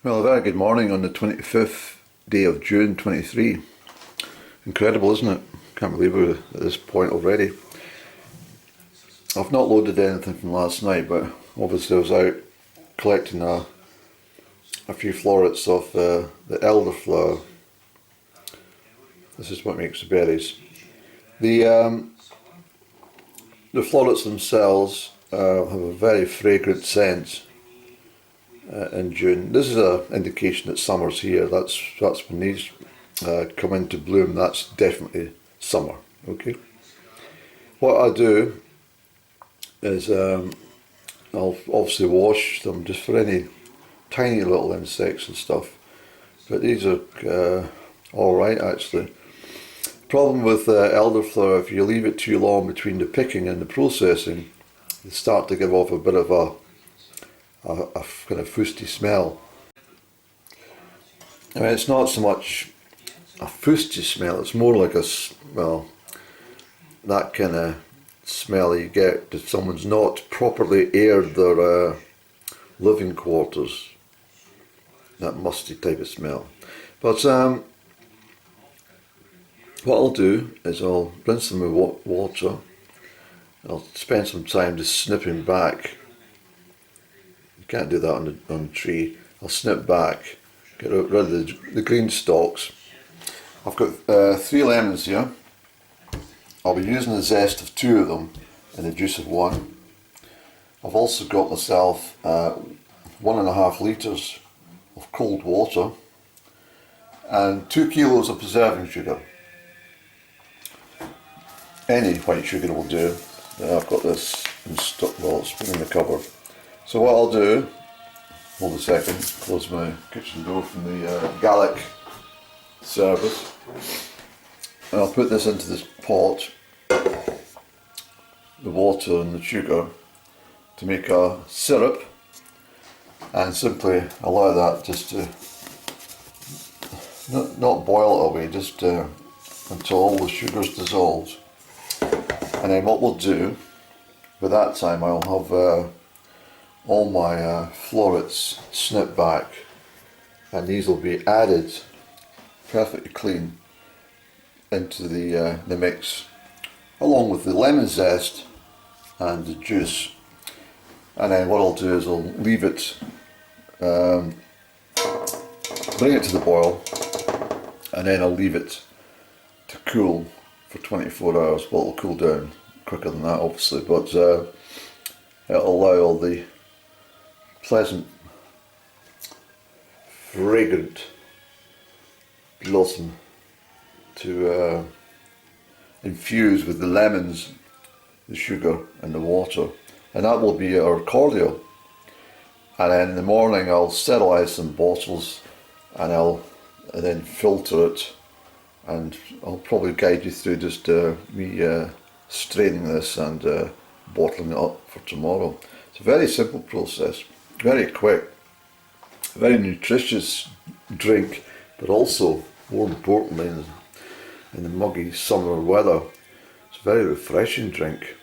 Well, a very good morning on the 25th day of June 23. Incredible, isn't it? Can't believe we're at this point already. I've not loaded anything from last night, but obviously I was out collecting a few florets of the elderflower. This is what makes the berries. The florets themselves have a very fragrant scent. In June. This is an indication that summer's here. That's when these come into bloom. That's definitely summer. Okay. What I do is I'll obviously wash them just for any tiny little insects and stuff. But these are all right actually. Problem with elderflower, if you leave it too long between the picking and the processing, they start to give off a bit of a kind of fusty smell. I mean, it's not so much a fusty smell, it's more like that kind of smell you get if someone's not properly aired their living quarters. That musty type of smell. But what I'll do is I'll rinse them with water. I'll spend some time just snipping back. Can't do that on the tree. I'll snip back, get rid of the green stalks. I've got 3 lemons here. I'll be using the zest of 2 of them and the juice of 1. I've also got myself 1.5 litres of cold water and 2 kilos of preserving sugar. Any white sugar will do. I've got this in stock, well, it's been in the cupboard. So what I'll do, hold a second, close my kitchen door from the Gallic service, and I'll put this into this pot, the water and the sugar, to make a syrup, and simply allow that just to, not boil it away, just until all the sugar's dissolved. And then what we'll do, by that time I'll have all my florets snipped back, and these will be added perfectly clean into the mix, along with the lemon zest and the juice. And then what I'll do is I'll leave it, bring it to the boil, and then I'll leave it to cool for 24 hours. Well, it'll cool down quicker than that obviously, but it'll allow all the pleasant, fragrant blossom to infuse with the lemons, the sugar and the water, and that will be our cordial. And then in the morning I'll sterilise some bottles and then filter it, and I'll probably guide you through just me straining this and bottling it up for tomorrow. It's a very simple process. Very quick, very nutritious drink, but also, more importantly, in the muggy summer weather, it's a very refreshing drink.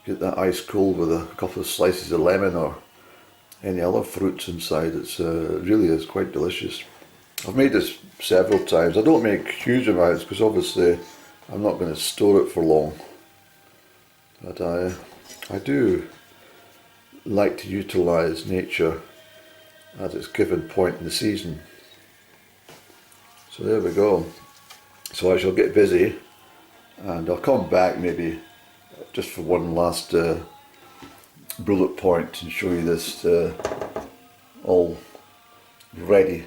Get that ice cold with a couple of slices of lemon or any other fruits inside. It really is quite delicious. I've made this several times. I don't make huge amounts because obviously I'm not going to store it for long, but I do like to utilise nature at its given point in the season. So there we go. So I shall get busy, and I'll come back maybe just for one last bullet point and show you this all ready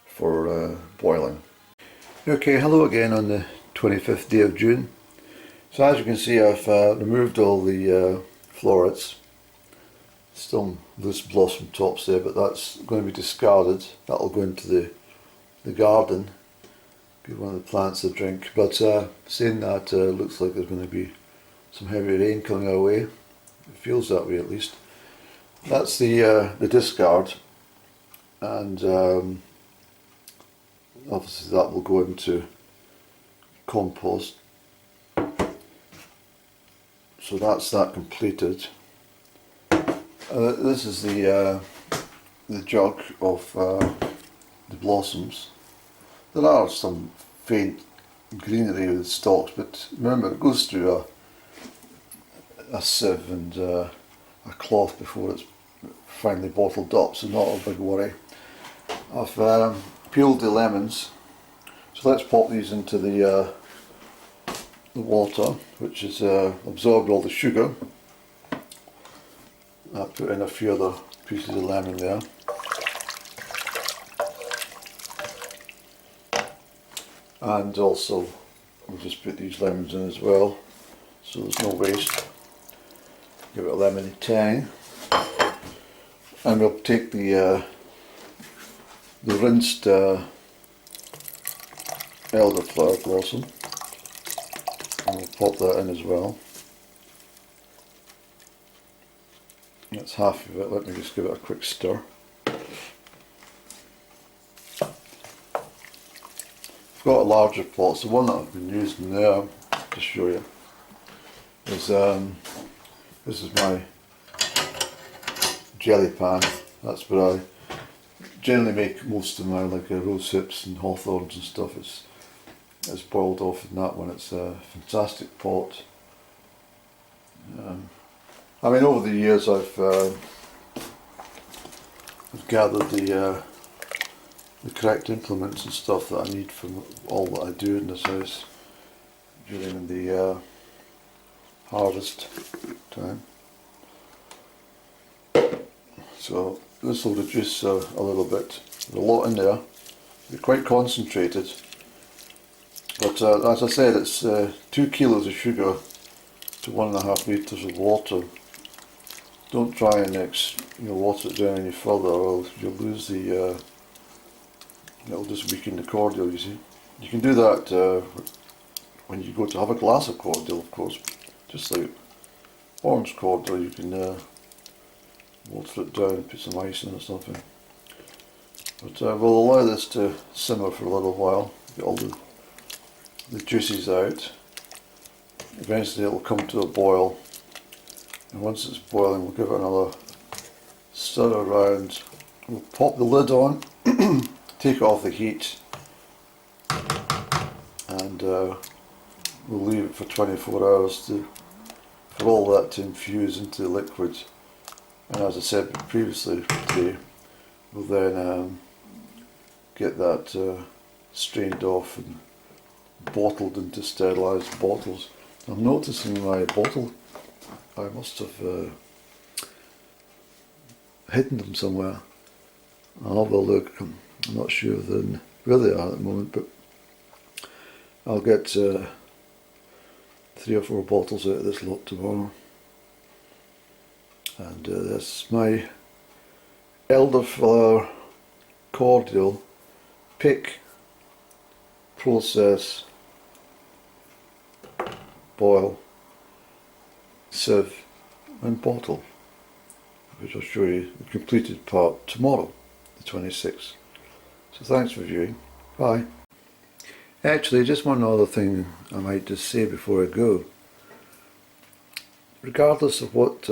for boiling. Okay, hello again on the 25th day of June. So as you can see, I've removed all the florets. Still loose blossom tops there, but that's going to be discarded. That'll go into the garden, give one of the plants a drink. But saying that, looks like there's going to be some heavy rain coming our way. It feels that way at least. That's the discard, and obviously that will go into compost. So that's that completed. This is the the jug of the blossoms. There are some faint greenery with stalks, but remember it goes through a sieve and a cloth before it's finally bottled up, so not a big worry. I've peeled the lemons, so let's pop these into the water, which has absorbed all the sugar. I put in a few other pieces of lemon there. And also we'll just put these lemons in as well, so there's no waste. Give it a lemony tang. And we'll take the rinsed elderflower blossom and we'll pop that in as well. That's half of it. Let me just give it a quick stir. I've got a larger pot, so the one that I've been using there to show you is this is my jelly pan. That's where I generally make most of my rose hips and hawthorns and stuff. It's boiled off in that one. It's a fantastic pot. I mean, over the years I've gathered the correct implements and stuff that I need from all that I do in this house during the harvest time. So this will reduce a little bit. There's a lot in there. It's quite concentrated. But as I said, it's 2 kilos of sugar to 1.5 litres of water. Don't try and water it down any further, or you'll lose the. It'll just weaken the cordial. You see, you can do that when you go to have a glass of cordial, of course. Just like orange cordial, you can water it down and put some ice in or something. But we'll allow this to simmer for a little while. Get all the juices out. Eventually, it will come to a boil. And once it's boiling, we'll give it another stir around. We'll pop the lid on, take it off the heat, and we'll leave it for 24 hours for all that to infuse into the liquid. And as I said previously today, we'll then get that strained off and bottled into sterilised bottles. I'm noticing my bottle, I must have hidden them somewhere. I'll have a look. I'm not sure where they are at the moment, but I'll get 3 or 4 bottles out of this lot tomorrow. And that's my elderflower cordial pick, process, boil, sieve and bottle, which I'll show you the completed part tomorrow, the 26th. So thanks for viewing. Bye. Actually, just one other thing I might just say before I go. Regardless of what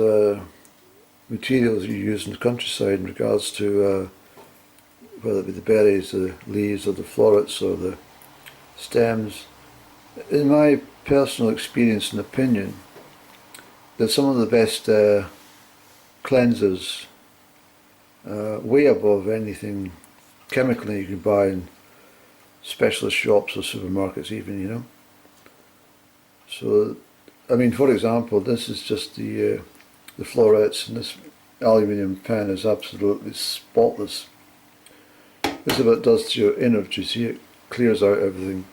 materials you use in the countryside in regards to whether it be the berries, the leaves or the florets or the stems, in my personal experience and opinion, they're some of the best cleansers, way above anything chemically you can buy in specialist shops or supermarkets even, you know. So, I mean, for example, this is just the florets, and this aluminium pan is absolutely spotless. This is what it does to your innards. You see, it clears out everything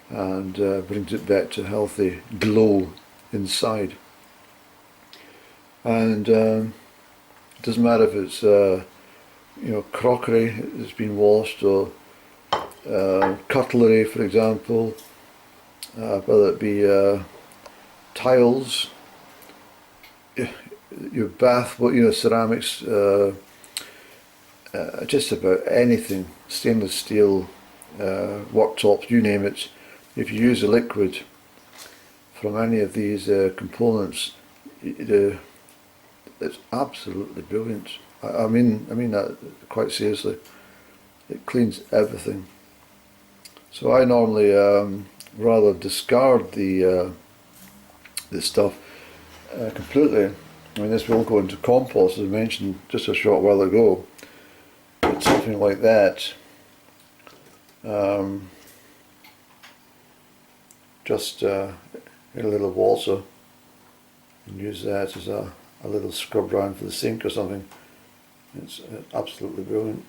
and brings it back to a healthy glow inside. And it doesn't matter if it's crockery that's been washed, or cutlery, for example, whether it be tiles, your bath, ceramics, just about anything, stainless steel, worktops, you name it. If you use a liquid from any of these components, it's absolutely brilliant. I mean that quite seriously. It cleans everything. So I normally rather discard the stuff completely. I mean, this will go into compost, as I mentioned just a short while ago. But something like that, just a little water, and use that as a little scrub round for the sink or something. It's absolutely brilliant.